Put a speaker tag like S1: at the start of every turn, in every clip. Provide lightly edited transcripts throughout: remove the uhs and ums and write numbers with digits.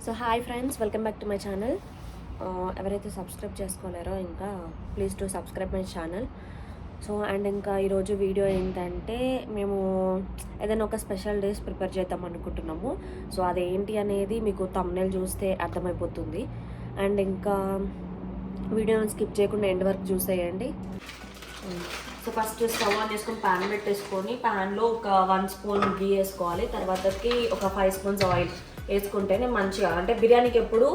S1: So hi friends, welcome back to my channel. ఎవరైతే subscribe చేసుకోలేరో ఇంకా please to subscribe my channel. So and ఇంకా ఈరోజు video ఏంటంటే మేము ఏదైనా ఒక స్పెషల్ డేస్ ప్రిపేర్ చేద్దాం అనుకుంటున్నాము. సో అదేంటి అనేది మీకు థంబ్నెయిల్ చూస్తే అర్థమైపోతుంది. అండ్ ఇంకా వీడియోని స్కిప్ చేయకుండా ఎండ్ వరకు చూసేయండి. సో ఫస్ట్ స్టవ్ ఆన్ చేసుకొని ప్యాన్ పెట్టేసుకొని ప్యాన్లో ఒక 1 స్పూన్ గీ వేసుకోవాలి. తర్వాతకి ఒక 5 స్పూన్స్ ఆయిల్ వేసుకుంటేనే మంచిగా, అంటే బిర్యానీకి ఎప్పుడు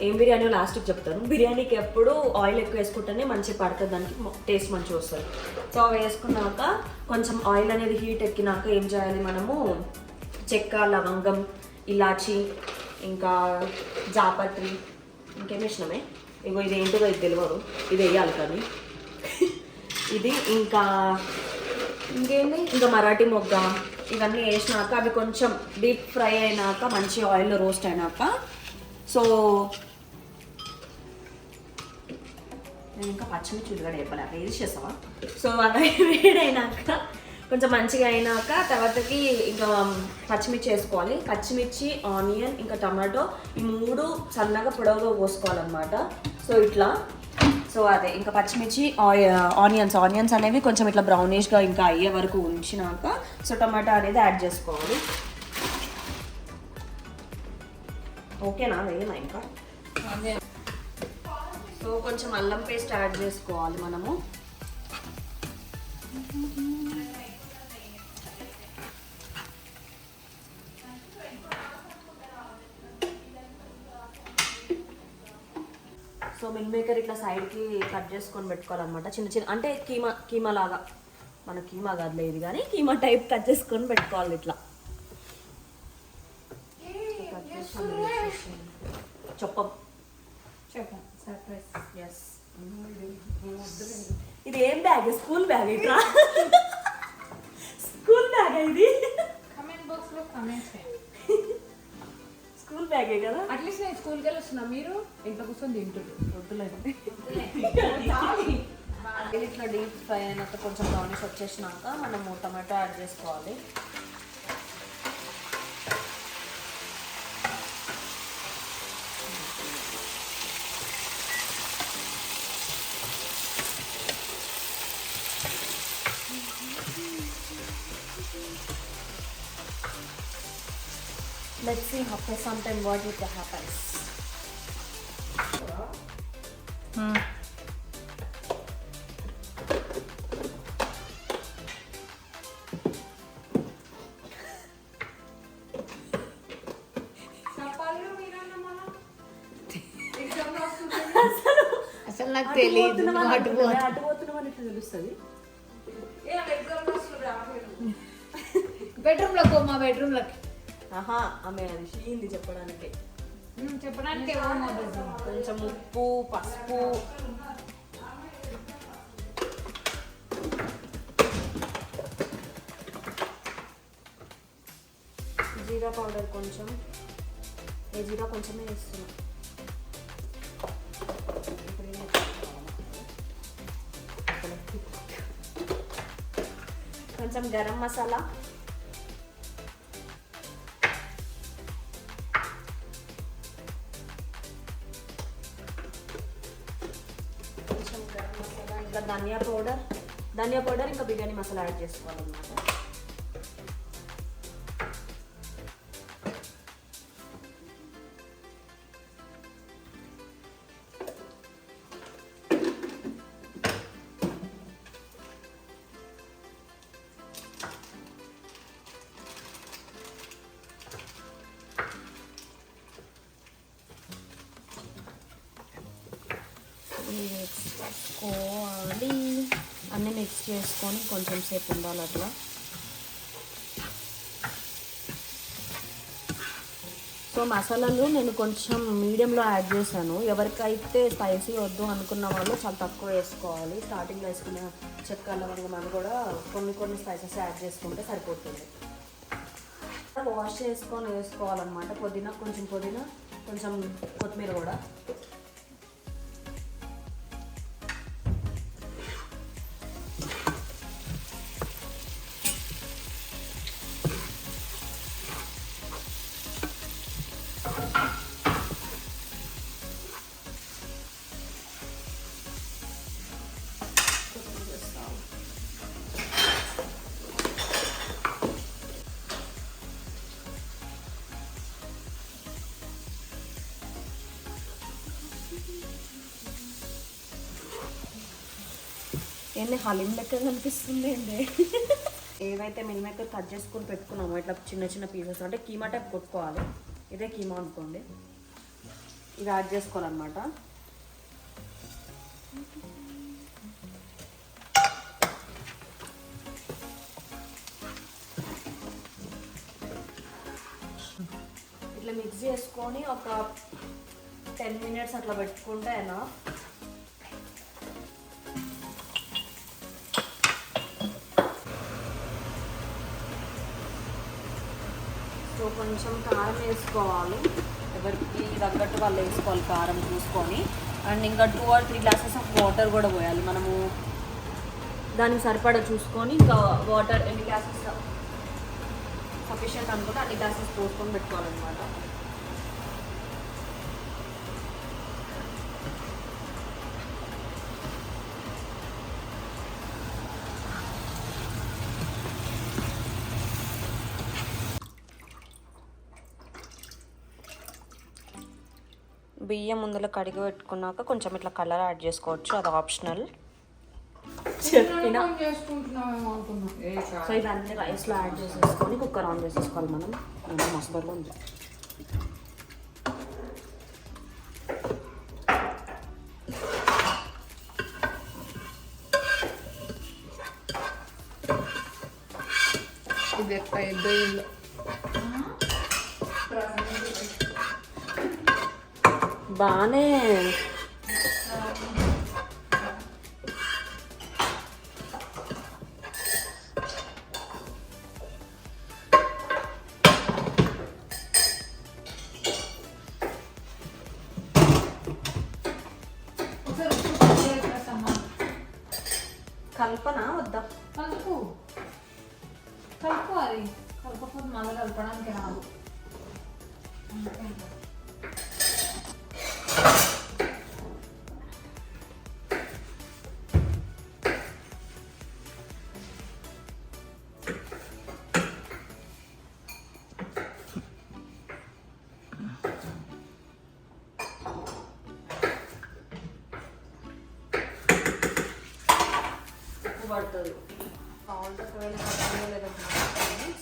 S1: ఏం బిర్యానీ లాస్ట్కి చెప్తాను, బిర్యానీకి ఎప్పుడు ఆయిల్ ఎక్కువ వేసుకుంటేనే మంచిగా పడుతుంది, దానికి టేస్ట్ మంచిగా వస్తుంది. సో అవి వేసుకున్నాక కొంచెం ఆయిల్ అనేది హీట్ ఎక్కినాక ఏం చేయాలి, మనము చెక్క, లవంగం, ఇలాచి, ఇంకా జాపత్రి, ఇంకేం వేసినామే, ఇగో ఇది ఏంటిదో ఇది తెలియదు, ఇది వేయాలి కానీ ఇది ఇంకేంటి ఇంకా మరాఠీ మొగ్గ, ఇవన్నీ వేసినాక అవి కొంచెం డీప్ ఫ్రై అయినాక మంచి ఆయిల్లో రోస్ట్ అయినాక, సో నేను ఇంకా పచ్చిమిర్చి ఉల్లిగడ్డ చెప్పాలి, అట్లా వేసి చేస్తావా. సో అవి వేడైనాక కొంచెం మంచిగా అయినాక తర్వాతకి ఇంకా పచ్చిమిర్చి వేసుకోవాలి. పచ్చిమిర్చి, ఆనియన్, ఇంకా టమాటో, ఈ 3 సన్నగా పొడవుగా కోసుకోవాలన్నమాట. సో ఇట్లా, సో అదే ఇంకా పచ్చిమిర్చి, ఆనియన్స్ అనేవి కొంచెం ఇట్లా బ్రౌనిష్గా ఇంకా అయ్యే వరకు ఉంచినాక సో టమాటా అనేది యాడ్ చేసుకోవాలి. ఓకేనా, వేయనా ఇంకా. సో కొంచెం అల్లం పేస్ట్ యాడ్ చేసుకోవాలి మనము. సో మిల్ మేకర్ ఇట్లా సైడ్కి కట్ చేసుకొని పెట్టుకోవాలన్నమాట, చిన్న చిన్న, అంటే కీమా లాగా, మన కీమా కాదులే ఇది, కానీ కీమా టైప్ కట్ చేసుకొని పెట్టుకోవాలి ఇట్లా. చెప్పం ఎస్, ఇది ఏం బ్యాగ్, స్కూల్ బ్యాగ్, ఇట్లా స్కూల్ బ్యాగ్ ఇది,
S2: కమెంట్ బాక్స్ లో కమెంట్స్ చేయండి.
S1: స్కూల్ బ్యాగే కదా.
S2: అట్లీస్ట్ నేను స్కూల్కి వెళ్ళి వస్తున్నా, మీరు ఇంట్లో కూర్చొని తింటున్నారు.
S1: వద్దులేదు ఇట్లా డీప్ ఫ్రై అయినాక కొంచెం బ్రౌనిష్ వచ్చేసినాక మనము టమాటో యాడ్ చేసుకోవాలి. Let's see after some time what it happens.
S2: అసలు నాకు తెలియదు
S1: అటు పోతున్నామని తెలుస్తుంది.
S2: బెడ్రూమ్ లోకి, మా బెడ్రూమ్ లోకి.
S1: ఆహా, ఆమె అది షీయింది చెప్పడానికి.
S2: చెప్పడానికి
S1: కొంచెం ఉప్పు, పసుపు, జీరా పౌడర్ కొంచెం, ఏ జీరా కొంచెమే వేస్తున్నా. కొంచెం గరం మసాలా, ఇంకా ధనియా పౌడర్, ఇంకా బిర్యానీ మసాలా యాడ్ చేసుకోవాలన్నమాట. మిక్స్ చేసుకోవాలి, అన్నీ మిక్స్ చేసుకొని కొంచెం సేపు ఉండాలి అట్లా. సో మసాలాలు నేను కొంచెం మీడియంలో యాడ్ చేశాను. ఎవరికైతే స్పైసీ వద్దు అనుకున్న వాళ్ళు చాలా తక్కువ వేసుకోవాలి. స్టార్టింగ్లో వేసుకున్న చెక్క, లవంగం అని కూడా కొన్ని స్పైసెస్ యాడ్ చేసుకుంటే సరిపోతుంది. వాష్ చేసుకొని వేసుకోవాలన్నమాట. కొంచెం పుదీనా, కొంచెం కొత్తిమీర కూడా. ఏంటి హలీం లెక్క కనిపిస్తుంది ఏంటి? ఏవైతే మిల్ మేకర్ కట్ చేసుకొని పెట్టుకున్నామో ఇట్లా చిన్న చిన్న పీసెస్ అంటే కీమా టైప్ కొట్టుకోవాలి. ఇదే కీమా అనుకోండి. ఇవి యాడ్ చేసుకోవాలన్నమాట. ఇట్లా మిక్స్ చేసుకొని ఒక 10 minutes అట్లా పెట్టుకుంటే అయినా సో కొంచెం కారం వేసుకోవాలి. ఎవరికి తగ్గట్టు వాళ్ళు వేసుకోవాలి కారం చూసుకొని. అండ్ ఇంకా 2 or 3 glasses ఆఫ్ వాటర్ కూడా పోయాలి. మనము దానికి సరిపడా చూసుకొని ఇంకా వాటర్ ఎన్ని గ్లాసెస్ సఫిషియెంట్ అనుకుంటే అన్ని గ్లాసెస్ పోసుకొని పెట్టుకోవాలన్నమాట. బియ్యం ముందులో కడిగి పెట్టుకున్నాక కొంచెం ఇట్లా కలర్ యాడ్ చేసుకోవచ్చు, అది ఆప్షనల్. చెప్పిన సో ఇవన్నీ రైస్లో యాడ్ చేసేసుకొని కుక్కర్ ఆన్ చేసేసుకోవాలి మనం. మస్తు ఉంది. బానే కల్పన వద్దా?
S2: కలుపు అది కలపకపోతే మళ్ళీ కలపడానికి రాదు.
S1: పడుతుంది సాల్ట్ ఒకవేళ లేదా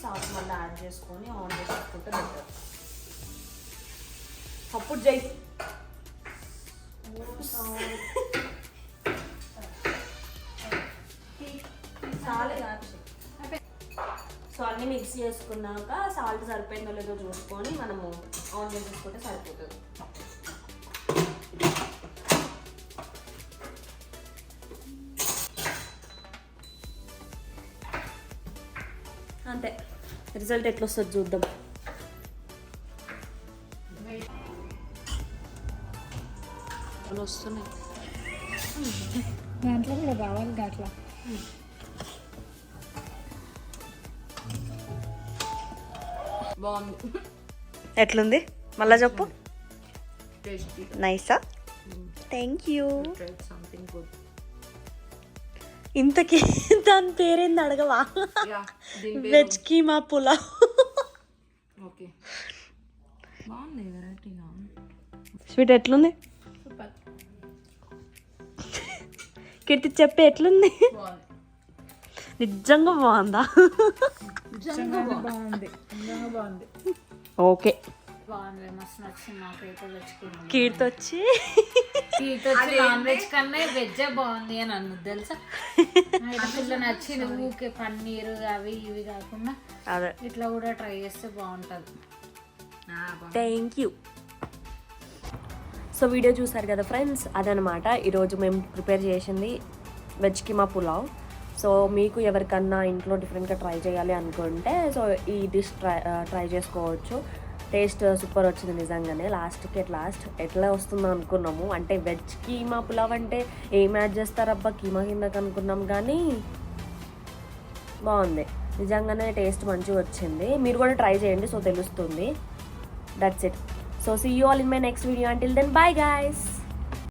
S1: సాల్ట్ మళ్ళీ యాడ్ చేసుకొని ఆన్ చేసుకుంటే బెటర్. అప్పుడు జై సో అన్నీ మిక్స్ చేసుకున్నాక సాల్ట్ సరిపోయిందో లేదో చూసుకొని మనము ఆన్ చేసేసుకుంటే సరిపోతుంది. అంతే, రిజల్ట్ ఎట్లా వస్తుంది చూద్దాం. వస్తున్నాయి
S2: దాంట్లో కూడా కావాలి అట్లా. బాగుంది.
S1: ఎట్లుంది మళ్ళా చెప్పు.
S2: టేస్టీ.
S1: నైసా? Thank you.
S2: Something good.
S1: ఇంతకీ దాని పేరేంది అడగవా? వెజ్ కీమా పులావ్.
S2: ఓకే, బాగుంది వెరైటీగా.
S1: స్వీట్ ఎట్లుంది?
S2: సూపర్.
S1: కీర్తి చెప్పి ఎట్లుంది? నిజంగా బాగుందా?
S2: బాగుంది, నిజంగా బాగుంది.
S1: ఓకే,
S2: బాగుంది, మస్తు నచ్చింది నాకైతే. తెచ్చుకున్నాను.
S1: కీర్తి వచ్చి
S2: నాన్ వెజ్ కన్నా వెజ్ బాగుంది అని అన్నది తెలుసా. అసలు నచ్చింది. ఊకే పన్నీరు అవి ఇవి కాకుండా
S1: అదే
S2: ఇట్లా కూడా ట్రై చేస్తే బాగుంటుంది.
S1: Thank you. సో వీడియో చూసారు కదా ఫ్రెండ్స్, అదనమాట ఈరోజు మేము ప్రిపేర్ చేసింది వెజ్ కీమా పులావ్. సో మీకు ఎవరికన్నా ఇంట్లో డిఫరెంట్గా ట్రై చేయాలి అనుకుంటే సో ఈ డిష్ ట్రై చేసుకోవచ్చు. టేస్ట్ సూపర్ వచ్చింది నిజంగానే. లాస్ట్ ఎట్లా వస్తుందో అనుకున్నాము. అంటే వెజ్ కీమా పులావ్ అంటే ఏం యాడ్ చేస్తారబ్బా కీమా కిందకి అనుకున్నాం, కానీ బాగుంది నిజంగానే. టేస్ట్ మంచిగా వచ్చింది. మీరు కూడా ట్రై చేయండి, సో తెలుస్తుంది. That's it. So see you all in my next video. Until then bye guys.